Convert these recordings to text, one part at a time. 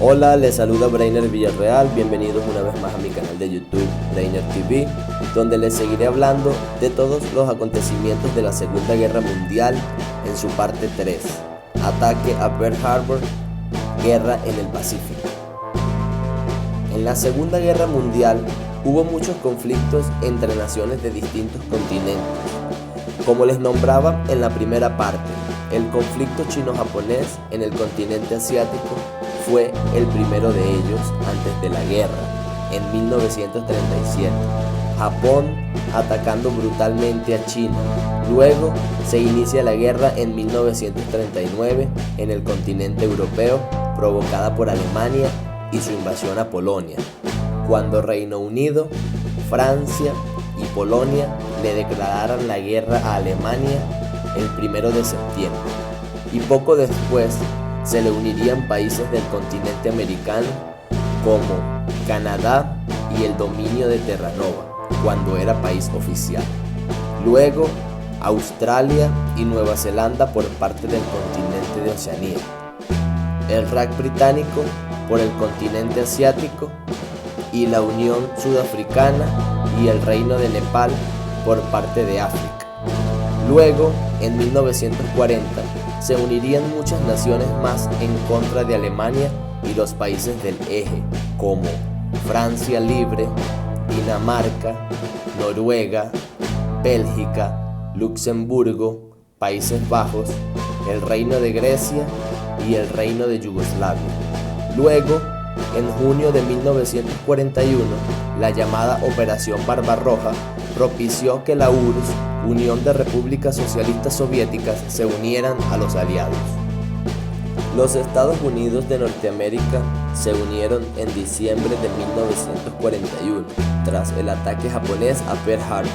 Hola, les saluda Brainer Villarreal, bienvenidos una vez más a mi canal de YouTube Brainer TV, donde les seguiré hablando de todos los acontecimientos de la Segunda Guerra Mundial en su parte 3, ataque a Pearl Harbor, guerra en el Pacífico. En la Segunda Guerra Mundial hubo muchos conflictos entre naciones de distintos continentes. Como les nombraba en la primera parte, el conflicto chino-japonés en el continente asiático fue el primero de ellos antes de la guerra, en 1937. Japón atacando brutalmente a China. Luego se inicia la guerra en 1939 en el continente europeo, provocada por Alemania y su invasión a Polonia, cuando Reino Unido, Francia y Polonia le declararan la guerra a Alemania el 1 de septiembre, y poco después se le unirían países del continente americano como Canadá y el dominio de Terranova, cuando era país oficial. Luego Australia y Nueva Zelanda por parte del continente de Oceanía, el Reich británico por el continente asiático y la Unión Sudafricana y el Reino de Nepal por parte de África. Luego, en 1940, se unirían muchas naciones más en contra de Alemania y los países del eje, como Francia Libre, Dinamarca, Noruega, Bélgica, Luxemburgo, Países Bajos, el Reino de Grecia y el Reino de Yugoslavia. Luego, en junio de 1941, la llamada Operación Barbarroja propició que la URSS, Unión de Repúblicas Socialistas Soviéticas, se unieran a los aliados. Los Estados Unidos de Norteamérica se unieron en diciembre de 1941 tras el ataque japonés a Pearl Harbor.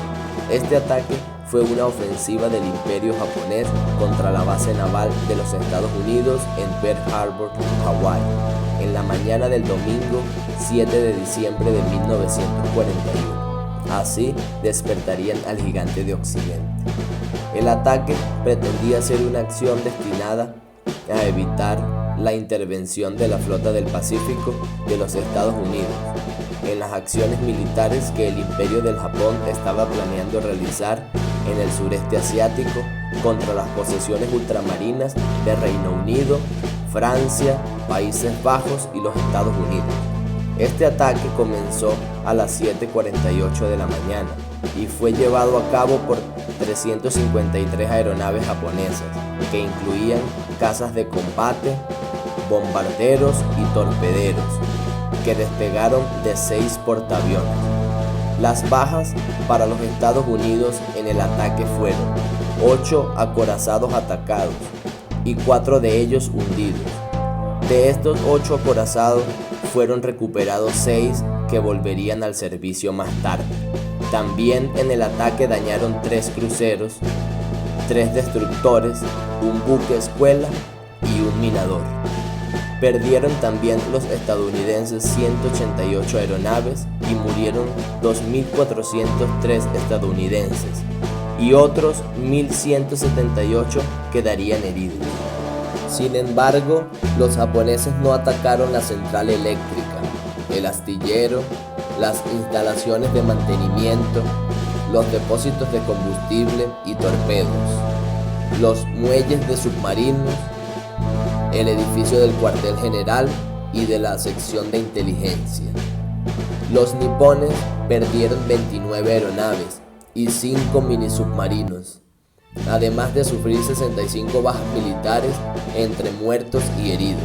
Este ataque fue una ofensiva del Imperio japonés contra la base naval de los Estados Unidos en Pearl Harbor, Hawái, en la mañana del domingo 7 de diciembre de 1941. Así despertarían al gigante de Occidente. El ataque pretendía ser una acción destinada a evitar la intervención de la flota del Pacífico de los Estados Unidos en las acciones militares que el Imperio del Japón estaba planeando realizar en el sureste asiático contra las posesiones ultramarinas de Reino Unido, Francia, Países Bajos y los Estados Unidos. Este ataque comenzó a las 7:48 de la mañana y fue llevado a cabo por 353 aeronaves japonesas, que incluían cazas de combate, bombarderos y torpederos, que despegaron de 6 portaaviones. Las bajas para los Estados Unidos en el ataque fueron 8 acorazados atacados y 4 de ellos hundidos. De estos 8 acorazados fueron recuperados 6 que volverían al servicio más tarde. También en el ataque dañaron 3 cruceros, 3 destructores, un buque escuela y un minador. Perdieron también los estadounidenses 188 aeronaves y murieron 2.403 estadounidenses, y otros 1.178 quedarían heridos. Sin embargo, los japoneses no atacaron la central eléctrica, el astillero, las instalaciones de mantenimiento, los depósitos de combustible y torpedos, los muelles de submarinos, el edificio del cuartel general y de la sección de inteligencia. Los nipones perdieron 29 aeronaves y 5 minisubmarinos, además de sufrir 65 bajas militares entre muertos y heridos.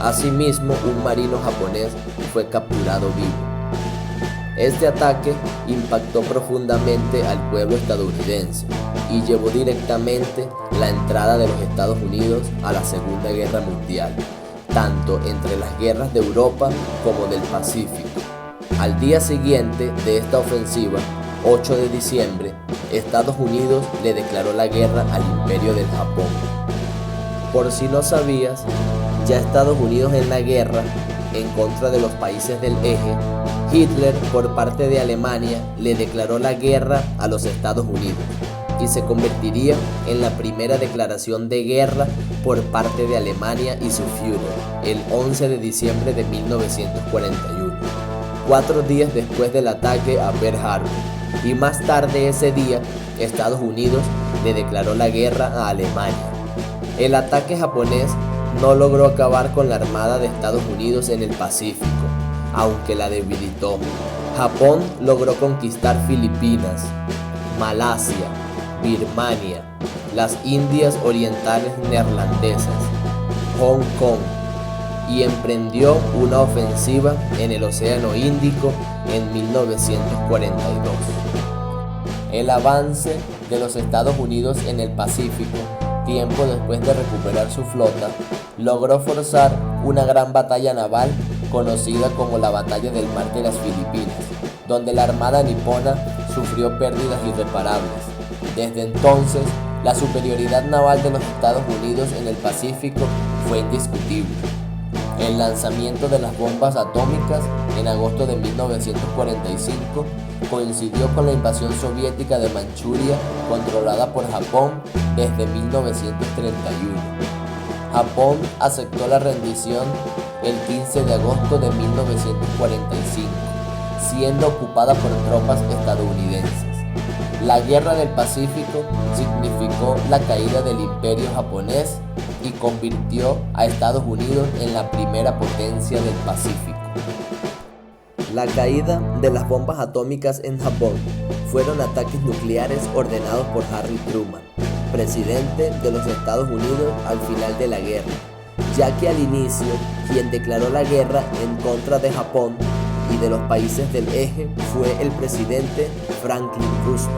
Asimismo, un marino japonés fue capturado vivo. Este ataque impactó profundamente al pueblo estadounidense y llevó directamente la entrada de los Estados Unidos a la Segunda Guerra Mundial, tanto entre las guerras de Europa como del Pacífico. Al día siguiente de esta ofensiva, 8 de diciembre, Estados Unidos le declaró la guerra al Imperio del Japón. Por si no sabías, ya Estados Unidos en la guerra en contra de los países del eje, Hitler por parte de Alemania le declaró la guerra a los Estados Unidos. y se convertiría en la primera declaración de guerra por parte de Alemania y su Führer el 11 de diciembre de 1941, 4 días después del ataque a Pearl Harbor, y más tarde ese día Estados Unidos le declaró la guerra a Alemania. El ataque japonés no logró acabar con la Armada de Estados Unidos en el Pacífico, aunque la debilitó. Japón logró conquistar Filipinas, Malasia, Birmania, las Indias Orientales Neerlandesas, Hong Kong, y emprendió una ofensiva en el Océano Índico en 1942. El avance de los Estados Unidos en el Pacífico, tiempo después de recuperar su flota, logró forzar una gran batalla naval conocida como la Batalla del Mar de las Filipinas, donde la Armada nipona sufrió pérdidas irreparables. Desde entonces, la superioridad naval de los Estados Unidos en el Pacífico fue indiscutible. El lanzamiento de las bombas atómicas en agosto de 1945 coincidió con la invasión soviética de Manchuria, controlada por Japón desde 1931. Japón aceptó la rendición el 15 de agosto de 1945, siendo ocupada por tropas estadounidenses. La Guerra del Pacífico significó la caída del Imperio japonés y convirtió a Estados Unidos en la primera potencia del Pacífico. La caída de las bombas atómicas en Japón fueron ataques nucleares ordenados por Harry Truman, presidente de los Estados Unidos al final de la guerra, ya que al inicio quien declaró la guerra en contra de Japón y de los países del eje fue el presidente Franklin Roosevelt.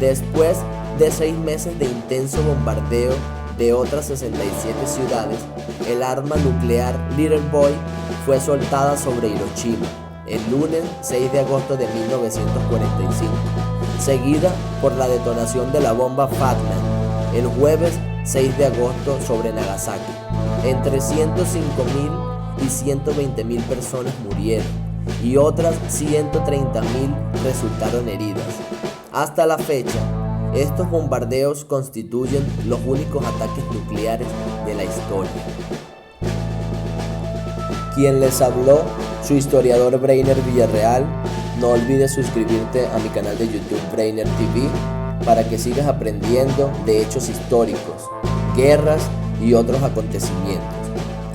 Después de 6 meses de intenso bombardeo de otras 67 ciudades, el arma nuclear Little Boy fue soltada sobre Hiroshima el lunes 6 de agosto de 1945, seguida por la detonación de la bomba Fat Man el jueves 6 de agosto sobre Nagasaki. Entre 105.000 y 120.000 personas murieron y otras 130.000 resultaron heridas. Hasta la fecha, estos bombardeos constituyen los únicos ataques nucleares de la historia. Quien les habló, su historiador Breiner Villarreal. No olvides suscribirte a mi canal de YouTube Breiner TV para que sigas aprendiendo de hechos históricos, guerras y otros acontecimientos.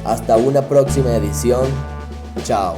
Hasta una próxima edición. Chao.